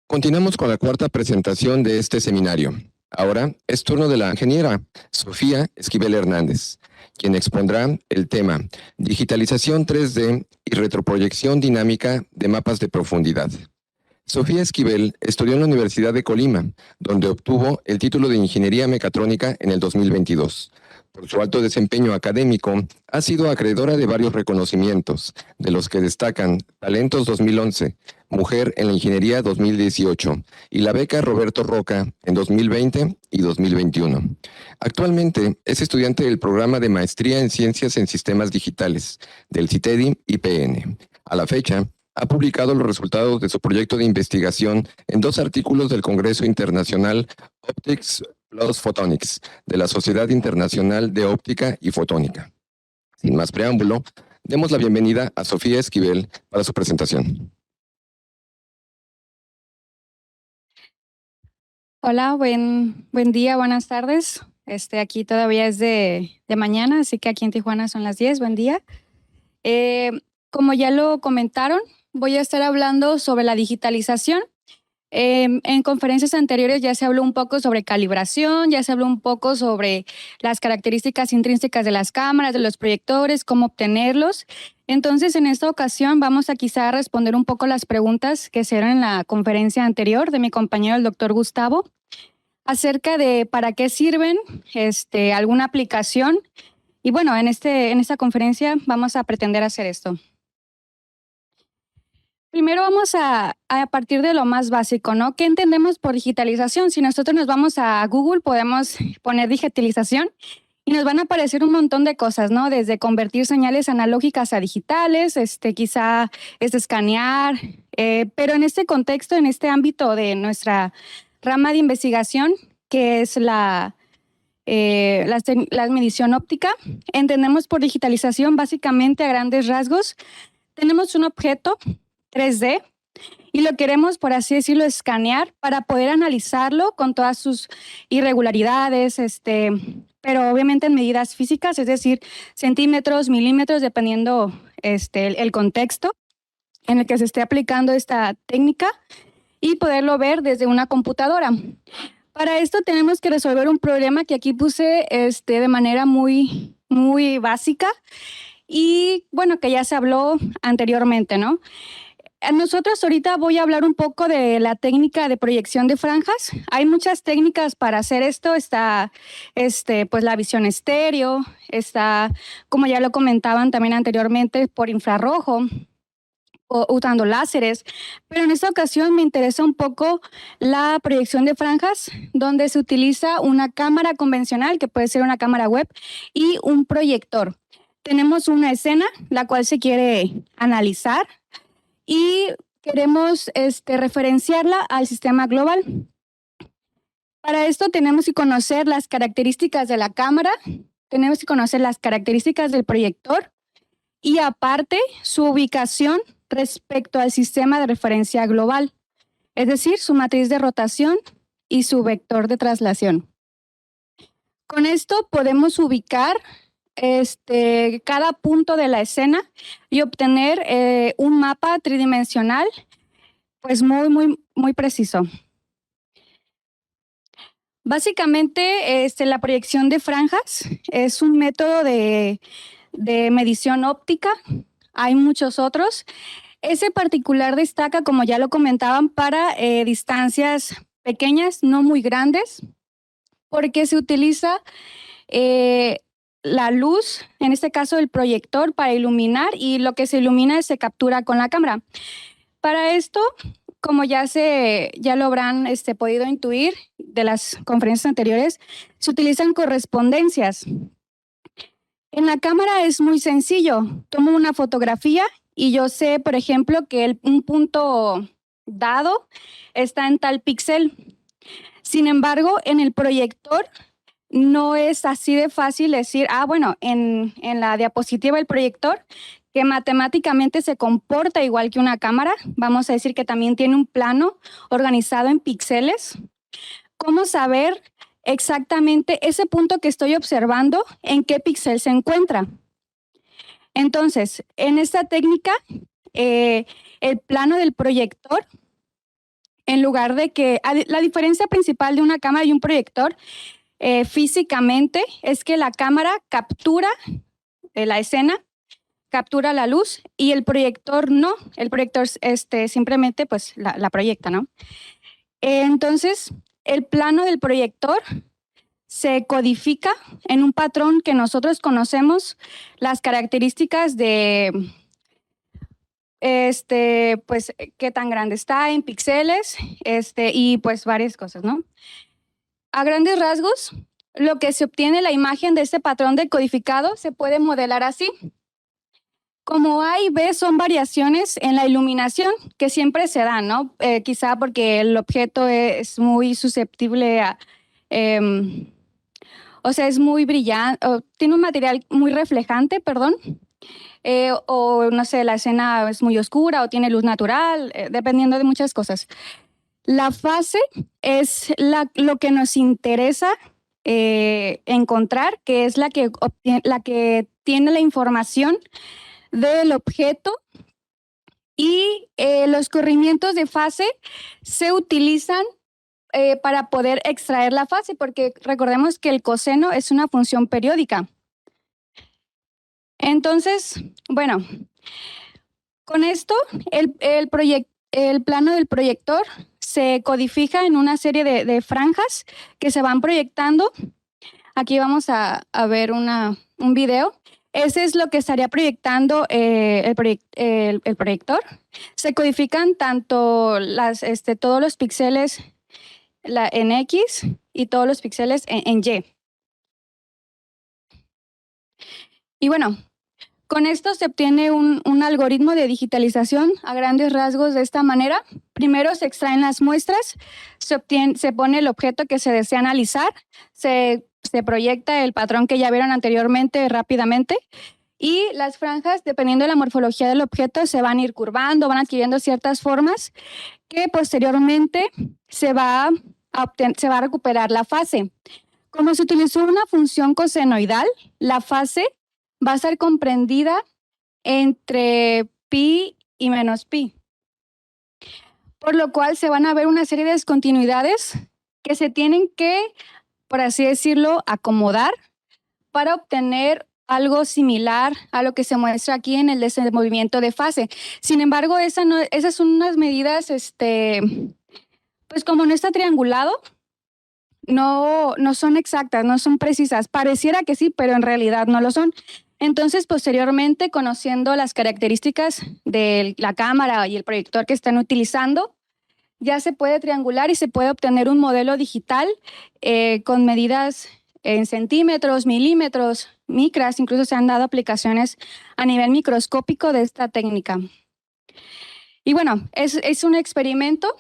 Continuamos con la cuarta presentación de este seminario. Ahora es turno de la ingeniera Sofía Esquivel Hernández, quien expondrá el tema Digitalización 3D y retroproyección dinámica de mapas de profundidad. Sofía Esquivel estudió en la Universidad de Colima, donde obtuvo el título de Ingeniería Mecatrónica en el 2022. Por su alto desempeño académico, ha sido acreedora de varios reconocimientos, de los que destacan Talentos 2011, Mujer en la Ingeniería 2018 y la beca Roberto Roca en 2020 y 2021. Actualmente es estudiante del programa de Maestría en Ciencias en Sistemas Digitales del CITEDI IPN. A la fecha, ha publicado los resultados de su proyecto de investigación en 2 artículos del Congreso Internacional Optics Plus Photonics de la Sociedad Internacional de Óptica y Fotónica. Sin más preámbulo, demos la bienvenida a Sofía Esquivel para su presentación. Hola, buen día, buenas tardes. Aquí todavía es de mañana, así que aquí en Tijuana son las 10. Buen día. Como ya lo comentaron, voy a estar hablando sobre la digitalización. En conferencias anteriores ya se habló un poco sobre calibración, ya se habló un poco sobre las características intrínsecas de las cámaras, de los proyectores, cómo obtenerlos. Entonces, en esta ocasión vamos a quizá responder un poco las preguntas que se dieron en la conferencia anterior de mi compañero, el doctor Gustavo, acerca de para qué sirven, alguna aplicación. Y bueno, en esta conferencia vamos a pretender hacer esto. Primero vamos a partir de lo más básico, ¿no? ¿Qué entendemos por digitalización? Si nosotros nos vamos a Google, podemos poner digitalización y nos van a aparecer un montón de cosas, ¿no? Desde convertir señales analógicas a digitales, quizá escanear, pero en este contexto, en este ámbito de nuestra rama de investigación, que es la medición óptica, entendemos por digitalización básicamente a grandes rasgos. Tenemos un objeto 3D y lo queremos, por así decirlo, escanear para poder analizarlo con todas sus irregularidades, pero obviamente en medidas físicas, es decir, centímetros, milímetros, dependiendo el contexto en el que se esté aplicando esta técnica y poderlo ver desde una computadora. Para esto tenemos que resolver un problema que aquí puse de manera muy básica y bueno, que ya se habló anteriormente, ¿no? Nosotros ahorita voy a hablar un poco de la técnica de proyección de franjas. Hay muchas técnicas para hacer esto. Está pues la visión estéreo, está, como ya lo comentaban también anteriormente, por infrarrojo, o usando láseres, pero en esta ocasión me interesa un poco la proyección de franjas, donde se utiliza una cámara convencional, que puede ser una cámara web, y un proyector. Tenemos una escena, la cual se quiere analizar, y queremos referenciarla al sistema global. Para esto tenemos que conocer las características de la cámara, tenemos que conocer las características del proyector y aparte su ubicación respecto al sistema de referencia global, es decir, su matriz de rotación y su vector de traslación. Con esto podemos ubicar cada punto de la escena y obtener un mapa tridimensional pues muy preciso. Básicamente, la proyección de franjas es un método de medición óptica. Hay muchos otros. Ese particular destaca, como ya lo comentaban, para distancias pequeñas, no muy grandes, porque se utiliza la luz, en este caso el proyector, para iluminar, y lo que se ilumina se captura con la cámara. Para esto, como ya lo habrán podido intuir de las conferencias anteriores, se utilizan correspondencias. En la cámara es muy sencillo. Tomo una fotografía y yo sé, por ejemplo, que un punto dado está en tal píxel. Sin embargo, en el proyector no es así de fácil decir, bueno, en la diapositiva del proyector, que matemáticamente se comporta igual que una cámara, vamos a decir que también tiene un plano organizado en píxeles. ¿Cómo saber exactamente ese punto que estoy observando en qué píxel se encuentra? Entonces, en esta técnica, el plano del proyector En lugar de que la diferencia principal de una cámara y un proyector físicamente es que la cámara captura la escena, captura la luz y el proyector no. El proyector simplemente pues la proyecta, ¿no? Entonces, el plano del proyector se codifica en un patrón que nosotros conocemos, las características de pues qué tan grande está en píxeles y pues varias cosas, ¿no? A grandes rasgos, lo que se obtiene la imagen de este patrón decodificado se puede modelar así. Como A y B son variaciones en la iluminación que siempre se dan, ¿no? Quizá porque el objeto es muy susceptible a, o sea, es muy brillante, tiene un material muy reflejante, perdón, o no sé, la escena es muy oscura o tiene luz natural, dependiendo de muchas cosas. La fase es lo que nos interesa encontrar, que es la que tiene la información del objeto, y los corrimientos de fase se utilizan para poder extraer la fase, porque recordemos que el coseno es una función periódica. Entonces, bueno, con esto el plano del proyector se codifica en una serie de franjas que se van proyectando. Aquí vamos a ver un video. Ese es lo que estaría proyectando el proyector. Se codifican tanto todos los píxeles en X y todos los píxeles en Y. Y bueno, con esto se obtiene un algoritmo de digitalización a grandes rasgos de esta manera. Primero se extraen las muestras, se pone el objeto que se desea analizar, se proyecta el patrón que ya vieron anteriormente rápidamente, y las franjas, dependiendo de la morfología del objeto, se van a ir curvando, van adquiriendo ciertas formas que posteriormente se va a recuperar la fase. Como se utilizó una función cosenoidal, la fase va a ser comprendida entre pi y menos pi, por lo cual se van a ver una serie de descontinuidades que se tienen que, por así decirlo, acomodar para obtener algo similar a lo que se muestra aquí en el desenvolvimiento de fase. Sin embargo, esas son unas medidas, pues como no está triangulado, no son exactas, no son precisas. Pareciera que sí, pero en realidad no lo son. Entonces, posteriormente, conociendo las características de la cámara y el proyector que están utilizando, ya se puede triangular y se puede obtener un modelo digital con medidas en centímetros, milímetros, micras. Incluso se han dado aplicaciones a nivel microscópico de esta técnica. Y bueno, es un experimento.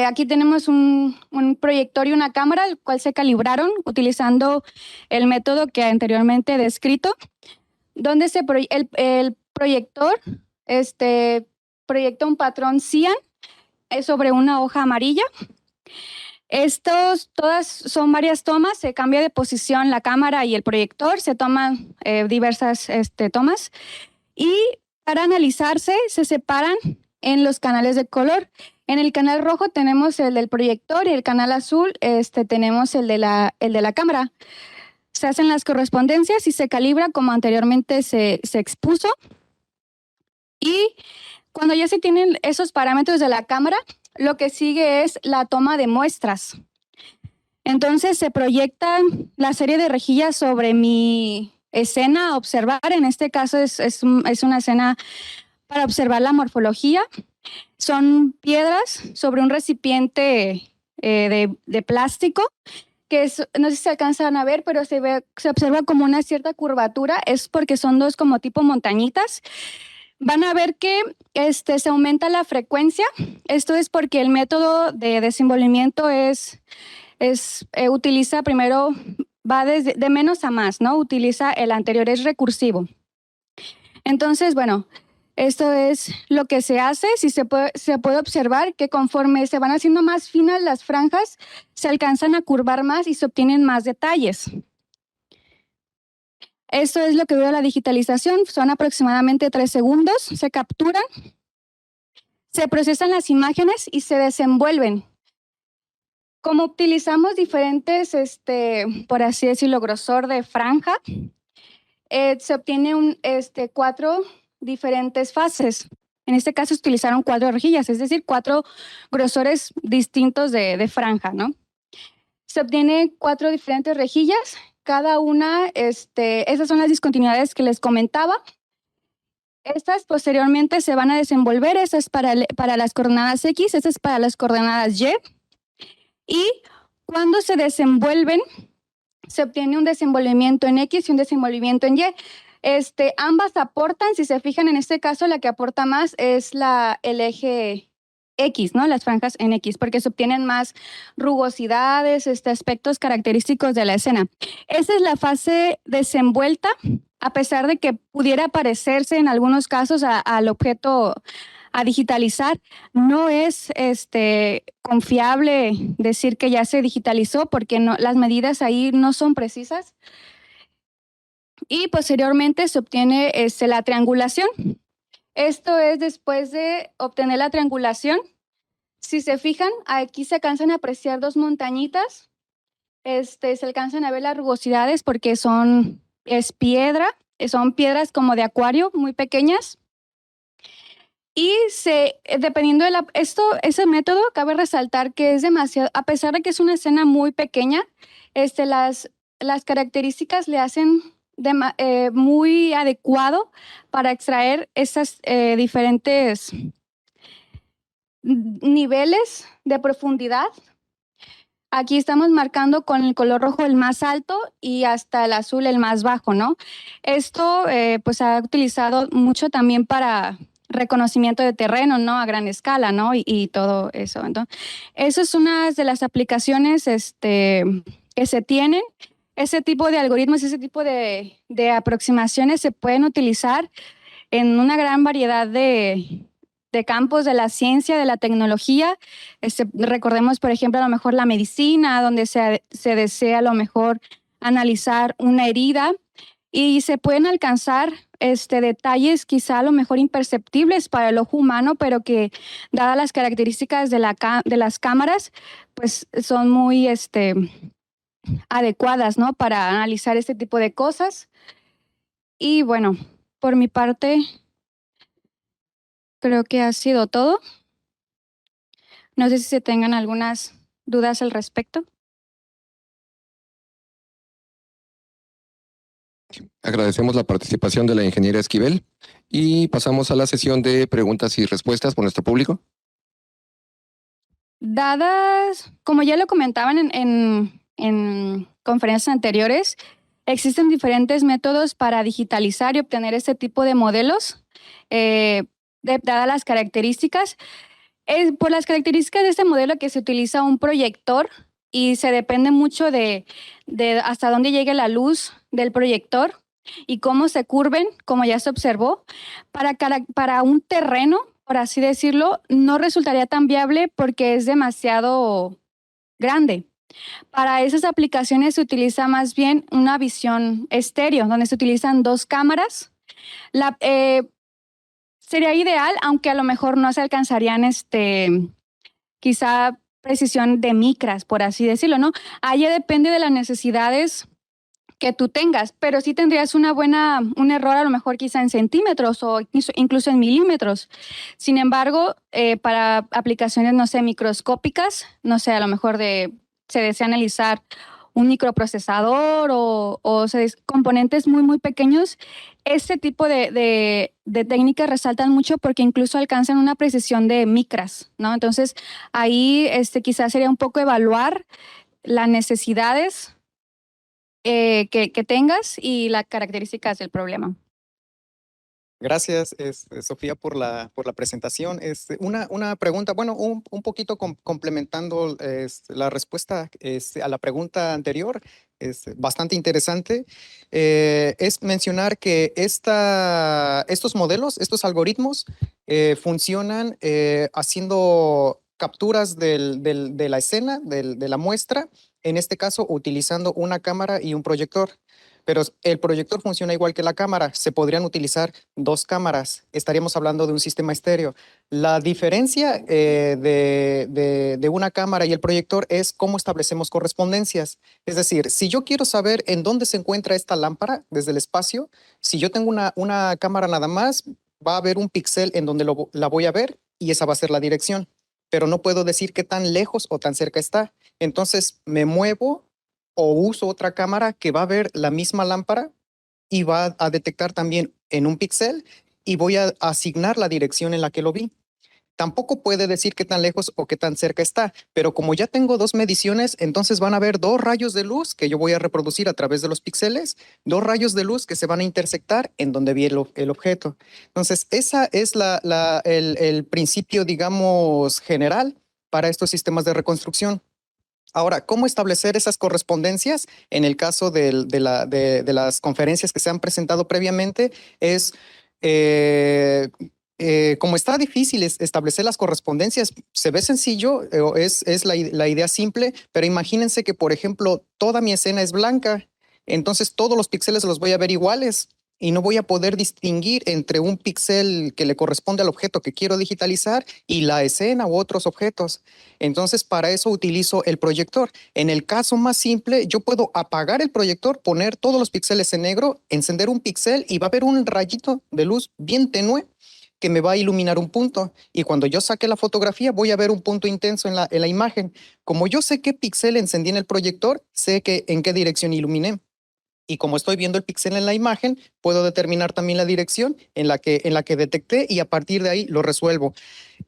Aquí tenemos un proyector y una cámara, el cual se calibraron utilizando el método que anteriormente he descrito, donde el proyector proyecta un patrón cian sobre una hoja amarilla. Todas son varias tomas, se cambia de posición la cámara y el proyector, se toman diversas tomas, y para analizarse se separan en los canales de color. En el canal rojo tenemos el del proyector y el canal azul tenemos el de la cámara. Se hacen las correspondencias y se calibra como anteriormente se expuso. Y cuando ya se tienen esos parámetros de la cámara, lo que sigue es la toma de muestras. Entonces se proyecta la serie de rejillas sobre mi escena a observar. En este caso es una escena para observar la morfología. Son piedras sobre un recipiente de plástico, que no sé si se alcanzan a ver, pero se observa como una cierta curvatura. Es porque son dos como tipo montañitas. Van a ver que se aumenta la frecuencia. Esto es porque el método de desenvolvimiento utiliza primero, va de menos a más, ¿no? Utiliza el anterior, es recursivo. Entonces, bueno, esto es lo que se hace. Se puede observar que conforme se van haciendo más finas las franjas, se alcanzan a curvar más y se obtienen más detalles. Esto es lo que dura la digitalización. Son aproximadamente 3 segundos. Se capturan, se procesan las imágenes y se desenvuelven. Como utilizamos diferentes, por así decirlo, grosor de franja, se obtiene 4 diferentes fases. En este caso utilizaron 4 rejillas, es decir, 4 grosores distintos de franja, ¿no? Se obtiene 4 diferentes rejillas, cada una, esas son las discontinuidades que les comentaba. Estas posteriormente se van a desenvolver, esta es para las coordenadas X, esta es para las coordenadas Y. Y cuando se desenvuelven, se obtiene un desenvolvimiento en X y un desenvolvimiento en Y. Ambas aportan, si se fijan en este caso, la que aporta más es el eje X, ¿no? Las franjas en X, porque se obtienen más rugosidades, aspectos característicos de la escena. Esa es la fase desenvuelta, a pesar de que pudiera parecerse en algunos casos al objeto a digitalizar, no es confiable decir que ya se digitalizó porque las medidas ahí no son precisas. Y posteriormente se obtiene la triangulación. Esto es después de obtener la triangulación. Si se fijan, aquí se alcanzan a apreciar 2 montañitas. Se alcanzan a ver las rugosidades porque es piedra, son piedras como de acuario, muy pequeñas. Y dependiendo de ese método, cabe resaltar que es demasiado, a pesar de que es una escena muy pequeña, las características le hacen muy adecuado para extraer esas diferentes niveles de profundidad. Aquí estamos marcando con el color rojo el más alto y hasta el azul el más bajo, ¿no? Esto pues se ha utilizado mucho también para reconocimiento de terreno, ¿no? A gran escala, ¿no? Y todo eso. Entonces, eso es una de las aplicaciones que se tienen. Ese tipo de algoritmos, ese tipo de aproximaciones se pueden utilizar en una gran variedad de campos de la ciencia, de la tecnología. Recordemos, por ejemplo, a lo mejor la medicina, donde se desea a lo mejor analizar una herida y se pueden alcanzar detalles quizá a lo mejor imperceptibles para el ojo humano, pero que dadas las características de las cámaras, pues son muy adecuadas, ¿no? Para analizar este tipo de cosas. Y bueno, por mi parte, creo que ha sido todo. No sé si se tengan algunas dudas al respecto. Agradecemos la participación de la ingeniera Esquivel y pasamos a la sesión de preguntas y respuestas por nuestro público. Dadas, como ya lo comentaban en conferencias anteriores, existen diferentes métodos para digitalizar y obtener este tipo de modelos, dadas las características. Por las características de este modelo que se utiliza un proyector y se depende mucho de hasta dónde llegue la luz del proyector y cómo se curven, como ya se observó. Para un terreno, por así decirlo, no resultaría tan viable porque es demasiado grande. Para esas aplicaciones se utiliza más bien una visión estéreo, donde se utilizan 2 cámaras. Sería ideal, aunque a lo mejor no se alcanzarían quizá precisión de micras, por así decirlo, ¿no? Ahí ya depende de las necesidades que tú tengas, pero sí tendrías un error a lo mejor quizá en centímetros o incluso en milímetros. Sin embargo, para aplicaciones, no sé, microscópicas, no sé, a lo mejor se desea analizar un microprocesador o componentes muy, muy pequeños, este tipo de técnicas resaltan mucho porque incluso alcanzan una precisión de micras, ¿no? Entonces, ahí quizás sería un poco evaluar las necesidades que tengas y las características del problema. Gracias, Sofía, por la presentación. Una pregunta, bueno, un poquito complementando la respuesta a la pregunta anterior, es bastante interesante. Es mencionar que estos modelos, estos algoritmos funcionan haciendo capturas de la escena, de la muestra, en este caso utilizando una cámara y un proyector. pero el proyector funciona igual que la cámara. Se podrían utilizar dos cámaras. Estaríamos hablando de un sistema estéreo. La diferencia de una cámara y el proyector es cómo establecemos correspondencias. Es decir, si yo quiero saber en dónde se encuentra esta lámpara desde el espacio, si yo tengo una cámara nada más, va a haber un píxel en donde la voy a ver y esa va a ser la dirección, pero no puedo decir qué tan lejos o tan cerca está. Entonces me muevo o uso otra cámara que va a ver la misma lámpara y va a detectar también en un píxel y voy a asignar la dirección en la que lo vi. Tampoco puede decir qué tan lejos o qué tan cerca está, pero como ya tengo dos mediciones, entonces van a haber dos rayos de luz que yo voy a reproducir a través de los píxeles, dos rayos de luz que se van a intersectar en donde vi el objeto. Entonces, esa es el principio, digamos, general para estos sistemas de reconstrucción. Ahora, ¿cómo establecer esas correspondencias? En el caso de las conferencias que se han presentado previamente, es como está difícil establecer las correspondencias, se ve sencillo, es la idea simple, pero imagínense que, por ejemplo, toda mi escena es blanca, entonces todos los píxeles los voy a ver iguales y no voy a poder distinguir entre un píxel que le corresponde al objeto que quiero digitalizar y la escena u otros objetos. Entonces, para eso utilizo el proyector. En el caso más simple, yo puedo apagar el proyector, poner todos los píxeles en negro, encender un píxel y va a haber un rayito de luz bien tenue que me va a iluminar un punto. Y cuando yo saque la fotografía, voy a ver un punto intenso en la imagen. Como yo sé qué píxel encendí en el proyector, sé en qué dirección iluminé. Y como estoy viendo el píxel en la imagen, puedo determinar también la dirección en la que detecté y a partir de ahí lo resuelvo.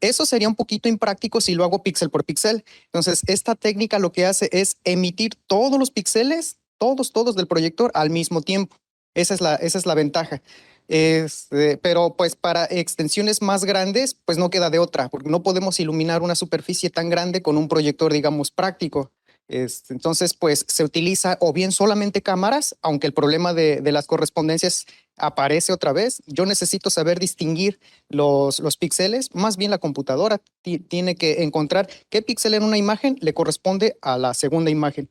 Eso sería un poquito impráctico si lo hago píxel por píxel. Entonces, esta técnica lo que hace es emitir todos los píxeles, todos del proyector al mismo tiempo. Esa es la ventaja. Pero pues para extensiones más grandes, pues no queda de otra, porque no podemos iluminar una superficie tan grande con un proyector, digamos, práctico. Entonces, pues se utiliza o bien solamente cámaras, aunque el problema de las correspondencias aparece otra vez. Yo necesito saber distinguir los píxeles, más bien la computadora tiene que encontrar qué píxel en una imagen le corresponde a la segunda imagen.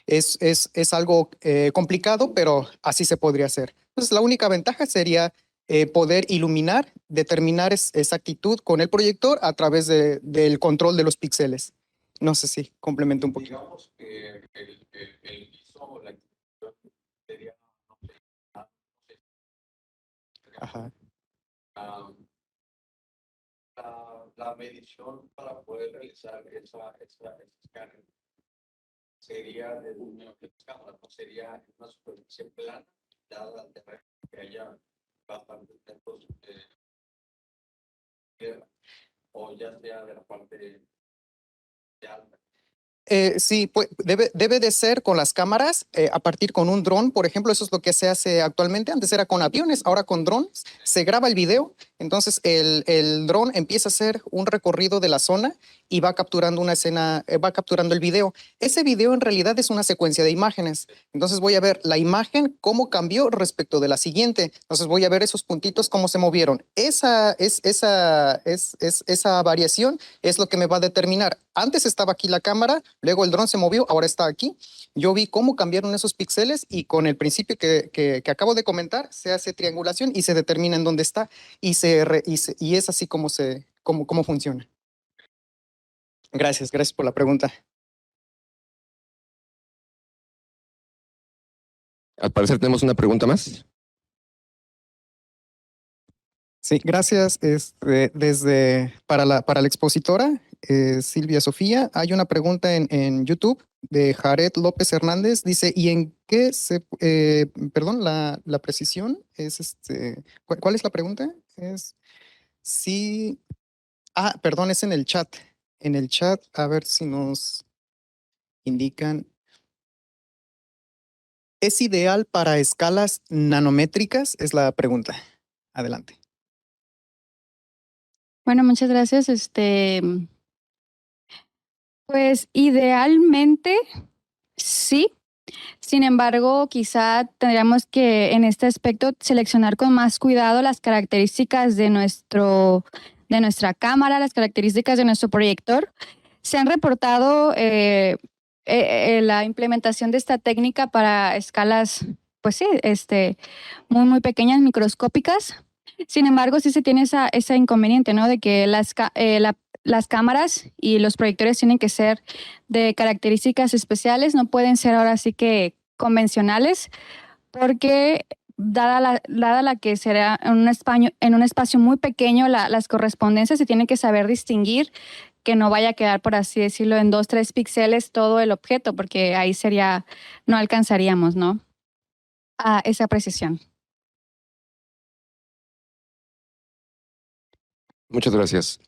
Es algo complicado, pero así se podría hacer. Entonces, la única ventaja sería poder iluminar, determinar exactitud con el proyector a través del control de los píxeles. No sé si complemento un poquito. Digamos que el ISO o la institución sería, no sé, Ajá. la medición para poder realizar esa escáner sería de una cámara, no sería una superficie plana, dada al terreno que haya bastantes metros o ya sea de la parte de alta. Sí, pues, debe de ser con las cámaras, a partir con un dron, por ejemplo, eso es lo que se hace actualmente. Antes era con aviones, ahora con drones. Se graba el video, entonces el dron empieza a hacer un recorrido de la zona y va capturando una escena, va capturando el video. Ese video en realidad es una secuencia de imágenes. Entonces voy a ver la imagen, cómo cambió respecto de la siguiente. Entonces voy a ver esos puntitos, cómo se movieron. Esa variación es lo que me va a determinar. Antes estaba aquí la cámara, luego el dron se movió, ahora está aquí. Yo vi cómo cambiaron esos píxeles y con el principio que acabo de comentar, se hace triangulación y se determina en dónde está y es así como funciona. Gracias por la pregunta. Al parecer tenemos una pregunta más. Sí, gracias. Para la expositora, Silvia Sofía, hay una pregunta en YouTube de Jared López Hernández. Dice, ¿y en qué perdón, la precisión es ¿cuál es la pregunta? Perdón, es en el chat. En el chat, a ver si nos indican. ¿Es ideal para escalas nanométricas? Es la pregunta. Adelante. Bueno, muchas gracias. Pues idealmente sí. Sin embargo, quizá tendríamos que en este aspecto seleccionar con más cuidado las características de nuestra cámara, las características de nuestro proyector. Se han reportado la implementación de esta técnica para escalas pues sí, muy pequeñas, microscópicas. Sin embargo, sí se tiene ese inconveniente, ¿no? De que las cámaras y los proyectores tienen que ser de características especiales, no pueden ser ahora sí que convencionales, porque dada la que será en un espacio muy pequeño, las correspondencias se tienen que saber distinguir, que no vaya a quedar, por así decirlo, en 2, 3 píxeles todo el objeto, porque ahí no alcanzaríamos, ¿no? A esa precisión. Muchas gracias.